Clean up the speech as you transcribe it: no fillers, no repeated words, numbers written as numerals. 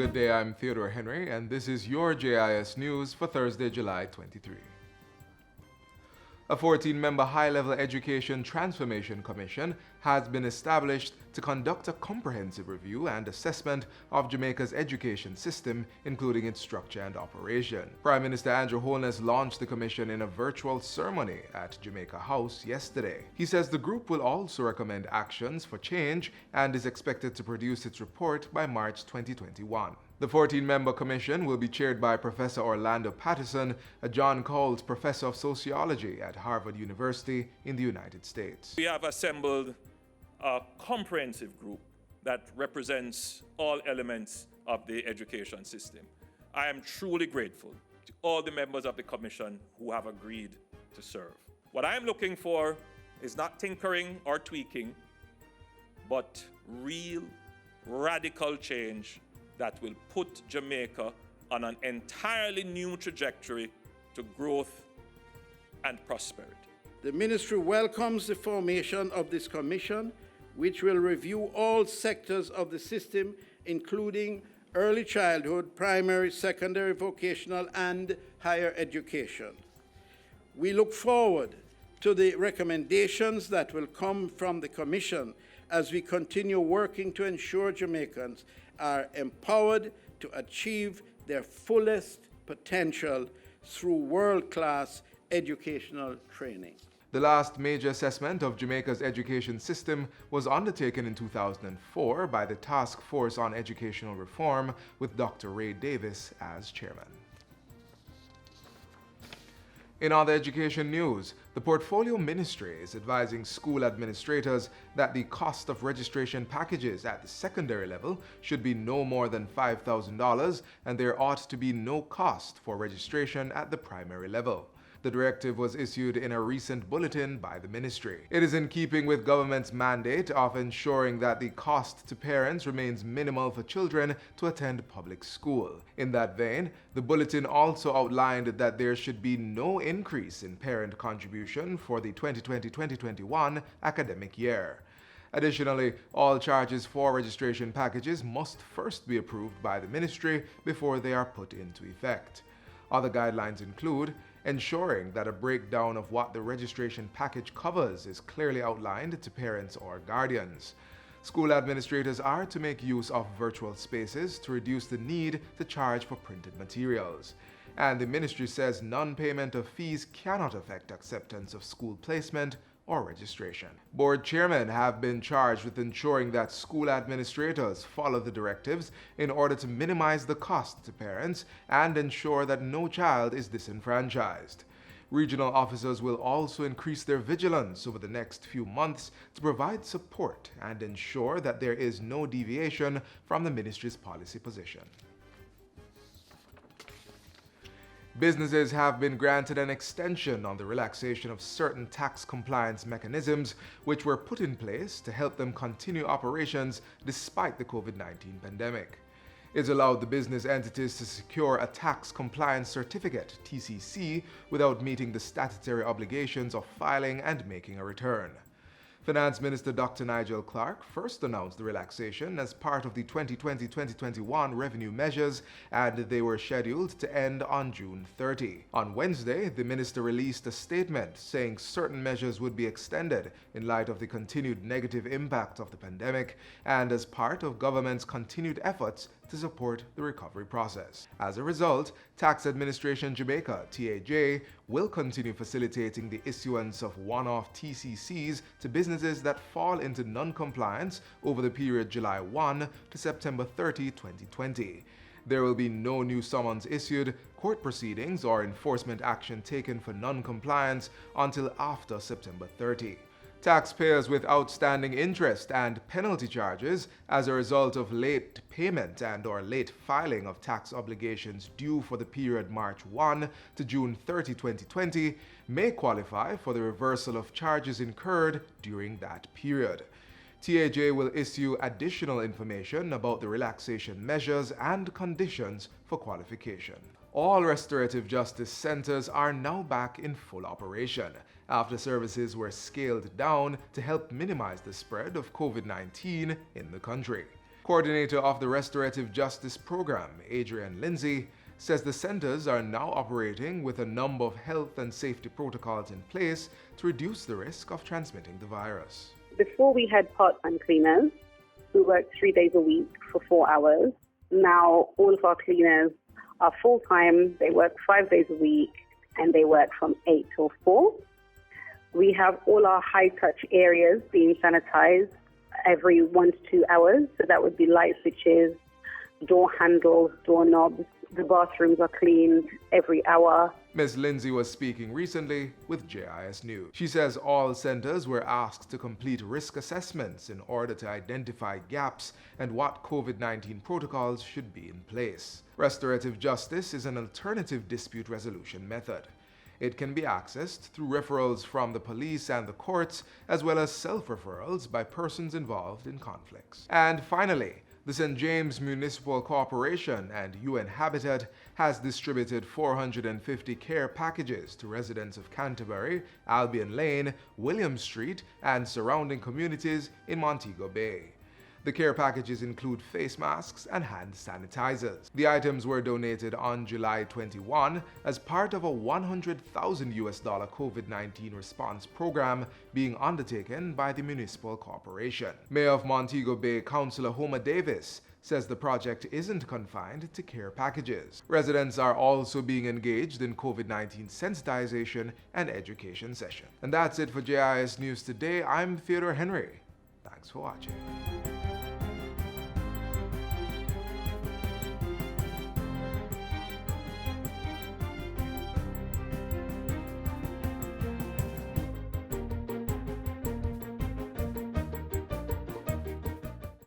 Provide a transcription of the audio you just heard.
Good day, I'm Theodore Henry, and this is your JIS News for Thursday, July 23. A 14-member high-level education transformation commission has been established to conduct a comprehensive review and assessment of Jamaica's education system, including its structure and operation. Prime Minister Andrew Holness launched the commission in a virtual ceremony at Jamaica House yesterday. He says the group will also recommend actions for change and is expected to produce its report by March 2021. The 14-member commission will be chaired by Professor Orlando Patterson, a John Coles Professor of Sociology at Harvard University in the United States. We have assembled a comprehensive group that represents all elements of the education system. I am truly grateful to all the members of the commission who have agreed to serve. What I am looking for is not tinkering or tweaking, but real, radical change that will put Jamaica on an entirely new trajectory to growth and prosperity. The Ministry welcomes the formation of this commission, which will review all sectors of the system, including early childhood, primary, secondary, vocational, and higher education. We look forward to the recommendations that will come from the Commission as we continue working to ensure Jamaicans are empowered to achieve their fullest potential through world-class educational training. The last major assessment of Jamaica's education system was undertaken in 2004 by the Task Force on Educational Reform with Dr. Ray Davis as chairman. In other education news, the Portfolio Ministry is advising school administrators that the cost of registration packages at the secondary level should be no more than $5,000 and there ought to be no cost for registration at the primary level. The directive was issued in a recent bulletin by the ministry. It is in keeping with government's mandate of ensuring that the cost to parents remains minimal for children to attend public school. In that vein, the bulletin also outlined that there should be no increase in parent contribution for the 2020-2021 academic year. Additionally, all charges for registration packages must first be approved by the ministry before they are put into effect. Other guidelines include ensuring that a breakdown of what the registration package covers is clearly outlined to parents or guardians. School administrators are to make use of virtual spaces to reduce the need to charge for printed materials. And the ministry says non-payment of fees cannot affect acceptance of school placement or registration. Board chairmen have been charged with ensuring that school administrators follow the directives in order to minimize the cost to parents and ensure that no child is disenfranchised. Regional officers will also increase their vigilance over the next few months to provide support and ensure that there is no deviation from the ministry's policy position. Businesses have been granted an extension on the relaxation of certain tax compliance mechanisms which were put in place to help them continue operations despite the COVID-19 pandemic. It's allowed the business entities to secure a tax compliance certificate, TCC, without meeting the statutory obligations of filing and making a return. Finance Minister Dr. Nigel Clarke first announced the relaxation as part of the 2020-2021 revenue measures, and they were scheduled to end on June 30. On Wednesday, the minister released a statement saying certain measures would be extended in light of the continued negative impact of the pandemic and as part of government's continued efforts to support the recovery process. As a result, Tax Administration Jamaica, TAJ, will continue facilitating the issuance of one-off TCCs to businesses that fall into non-compliance over the period July 1 to September 30, 2020. There will be no new summons issued, court proceedings, or enforcement action taken for non-compliance until after September 30. Taxpayers with outstanding interest and penalty charges as a result of late payment and/or late filing of tax obligations due for the period March 1 to June 30, 2020 may qualify for the reversal of charges incurred during that period. TAJ will issue additional information about the relaxation measures and conditions for qualification. All restorative justice centers are now back in full operation after services were scaled down to help minimize the spread of COVID-19 in the country. Coordinator of the Restorative Justice Program, Adrian Lindsay, says the centers are now operating with a number of health and safety protocols in place to reduce the risk of transmitting the virus. Before we had part-time cleaners who worked 3 days a week for 4 hours. Now all of our cleaners are full-time, they work 5 days a week, and they work from 8 till 4. We have all our high-touch areas being sanitized every 1 to 2 hours. So that would be light switches, door handles, doorknobs. The bathrooms are cleaned every hour. Ms. Lindsay was speaking recently with JIS News. She says all centers were asked to complete risk assessments in order to identify gaps and what COVID-19 protocols should be in place. Restorative justice is an alternative dispute resolution method. It can be accessed through referrals from the police and the courts, as well as self-referrals by persons involved in conflicts. And finally, the St. James Municipal Corporation and UN Habitat has distributed 450 care packages to residents of Canterbury, Albion Lane, William Street, and surrounding communities in Montego Bay. The care packages include face masks and hand sanitizers. The items were donated on July 21 as part of a $100,000 COVID-19 response program being undertaken by the municipal corporation. Mayor of Montego Bay, Councillor Homer Davis, says the project isn't confined to care packages. Residents are also being engaged in COVID-19 sensitization and education sessions. And that's it for JIS News Today. I'm Theodore Henry. Thanks for watching.